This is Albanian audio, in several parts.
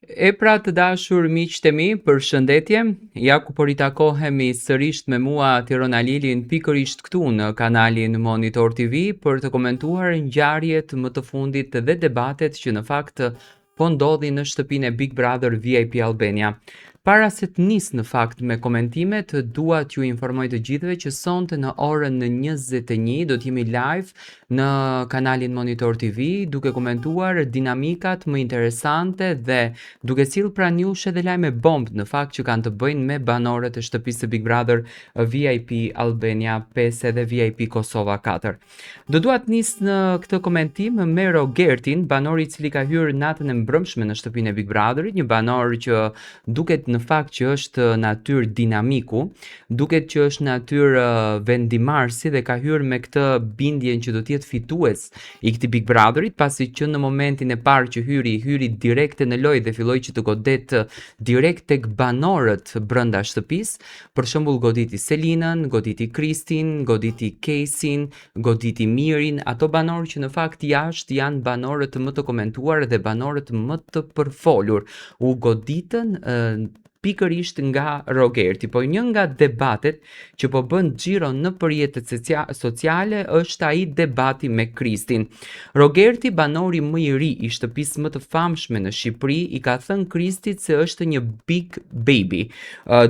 E pra të dashur miqtë e mi, përshëndetje. Ja ku po ritakohemi sërish me mua Tirona Lilin pikërisht këtu në kanalin Monitor TV për të komentuar ngjarjet më të fundit dhe debatet që në fakt po ndodhin në shtëpinë e Big Brother VIP Albania. Para se të nis në fakt me komentimet, dua t'ju informoj të gjithëve që sonte në orën 21 do t'jemi live në kanalin Monitor TV duke komentuar dinamikat më interesante dhe duke sill pranë jush edhe lajme bombë në fakt që kanë të bëjnë me banorët e shtëpisë së Big Brother VIP Albania 5 dhe VIP Kosova 4. Do dua të nis në këtë komentim me Rogertin, banori i cili ka hyrë natën e mbrëmshme në shtëpinë e Big Brotherit, një banor që duket në fakt që është natyrë dinamiku, duket që është natyrë vendimarrësi dhe ka hyrë me këtë bindjen që do të jetë fitues i këtij Big Brotherit, pasi që në momentin e parë që hyri direkt në lojë dhe filloi që të godet direkt tek banorët brenda shtëpisë, për shembull goditi Selinën, goditi Kristin, goditi Kesin, goditi Mirin, ato banorë që në fakt jashtë janë banorët më të komentuar dhe banorët më të përfolur. U goditën pikërisht nga Rogerti, po një nga debatet që po bën xhiro në rrjetet sociale është ai debati me Kristin. Rogerti, banori më i ri i shtëpisë më të famshme në Shqipëri, i ka thënë Kristit se është një big baby,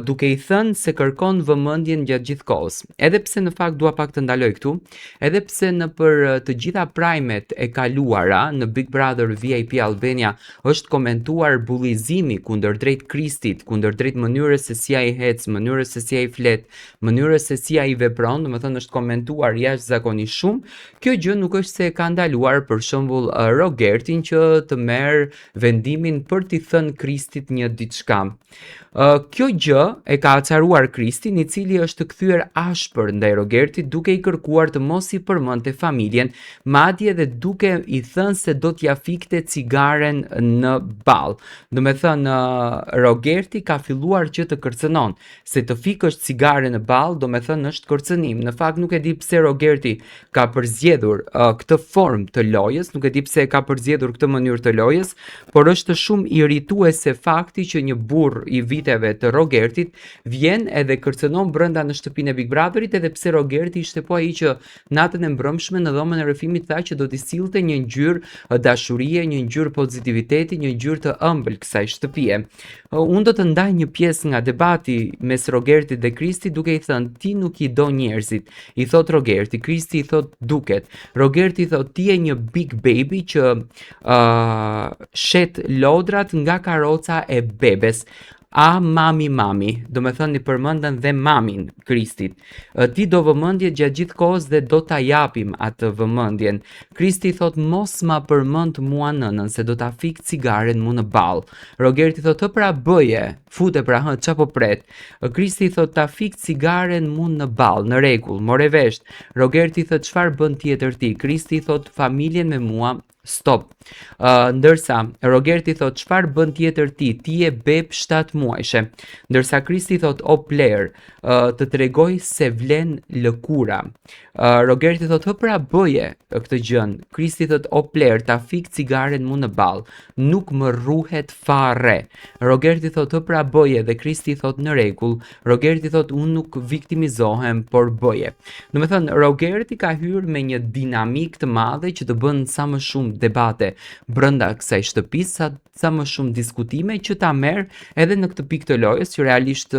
duke i thënë se kërkon vëmendjen gjatë gjithë kohës. Edhe pse në fakt dua pak të ndaloj këtu, edhe pse në për të gjitha primet e kaluara në Big Brother VIP Albania është komentuar bullizimi kundërdrejt Kristit, kundërdrejt mënyrës se si ai hec, mënyrës se si ai flet, mënyrës se si ai vepron, domethënë është komentuar jashtëzakonisht shumë. Kjo gjë nuk është se e ka ndaluar për shembull Rogertin që të merr vendimin për t'i thënë Kristit një diçka. Kjo gjë e ka acaruar Kristin, i cili është kthyer ashpër ndaj Rogertit duke i kërkuar të mos i përmendte familjen, madje edhe duke i thënë se do t'ia fikte cigaren në ball. Domethënë Rogerti ka filluar që të kërcënon, se të fikësh cigare në ball, domethënë është kërcënim. Në fakt nuk e di pse Rogerti ka përzgjedhur këtë formë të lojës, nuk e di pse ka përzgjedhur këtë mënyrë të lojës, por është shumë irrituese fakti që një burr i viteve të Rogertit vjen edhe kërcënon brenda në shtëpinë e Big Brotherit, edhe pse Rogerti ishte po ai që natën e mbrëmshme në dhomën e rrëfimit tha që do t'i sillte një ngjyrë dashurie, një ngjyrë pozitiviteti, një ngjyrë të ëmbël kësaj shtëpie. Unë do të ndaj një pjesë nga debati mes Rogertit dhe Kristit duke i thënë ti nuk i do njerëzit, i thot Rogerti, Kristi i thot duket. Rogerti i thot ti je një big baby që shet lodrat nga karoca e bebes. Mami, do me thënë i përmëndën dhe mamin Kristit. Ti do vëmendje gjatë gjithë kohës dhe do t'a japim atë vëmendjen. Kristi thot mos ma përmend mua nënën se do t'a fik cigaren mu në ball. Rogerti thot të pra bëje, fute pra qa po pret. Kristi thot t'a fik cigaren mu në ball, në rregull, more vesh. Rogerti thot çfarë bën tjetër ti? Kristi thot familjen me mua. Stop. Ndërsa Rogerti thot çfarë bën tjetër ti je beb 7 muajshe. Ndërsa Kristi thot o pler, të tregoj se vlen lëkura. Rogerti thot pra bëje këtë gjën. Kristi thot o pler, ta fik cigaren mu në ball, nuk më rruhet fare. Rogerti thot pra bëje dhe Kristi thot në rregull. Rogerti thot unë nuk viktimizohem, por bëje. Domethënë Rogerti ka hyrë me një dinamik të madhe që të bën sa më shumë debate brenda kësaj shtëpisë, sa më shumë diskutime që ta merr edhe në këtë pikë të lojës që realisht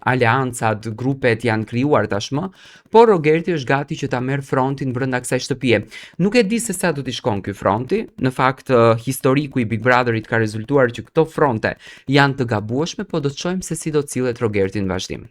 aleancat, grupet janë krijuar tashmë, por Rogerti është gati që ta merr frontin brenda kësaj shtëpie. Nuk e di se sa do t'i shkon ky fronti. Në fakt historiku i Big Brotherit ka rezultuar që këto fronte janë të gabueshme, po do të shohim se si do të cillet Rogerti në vazhdim.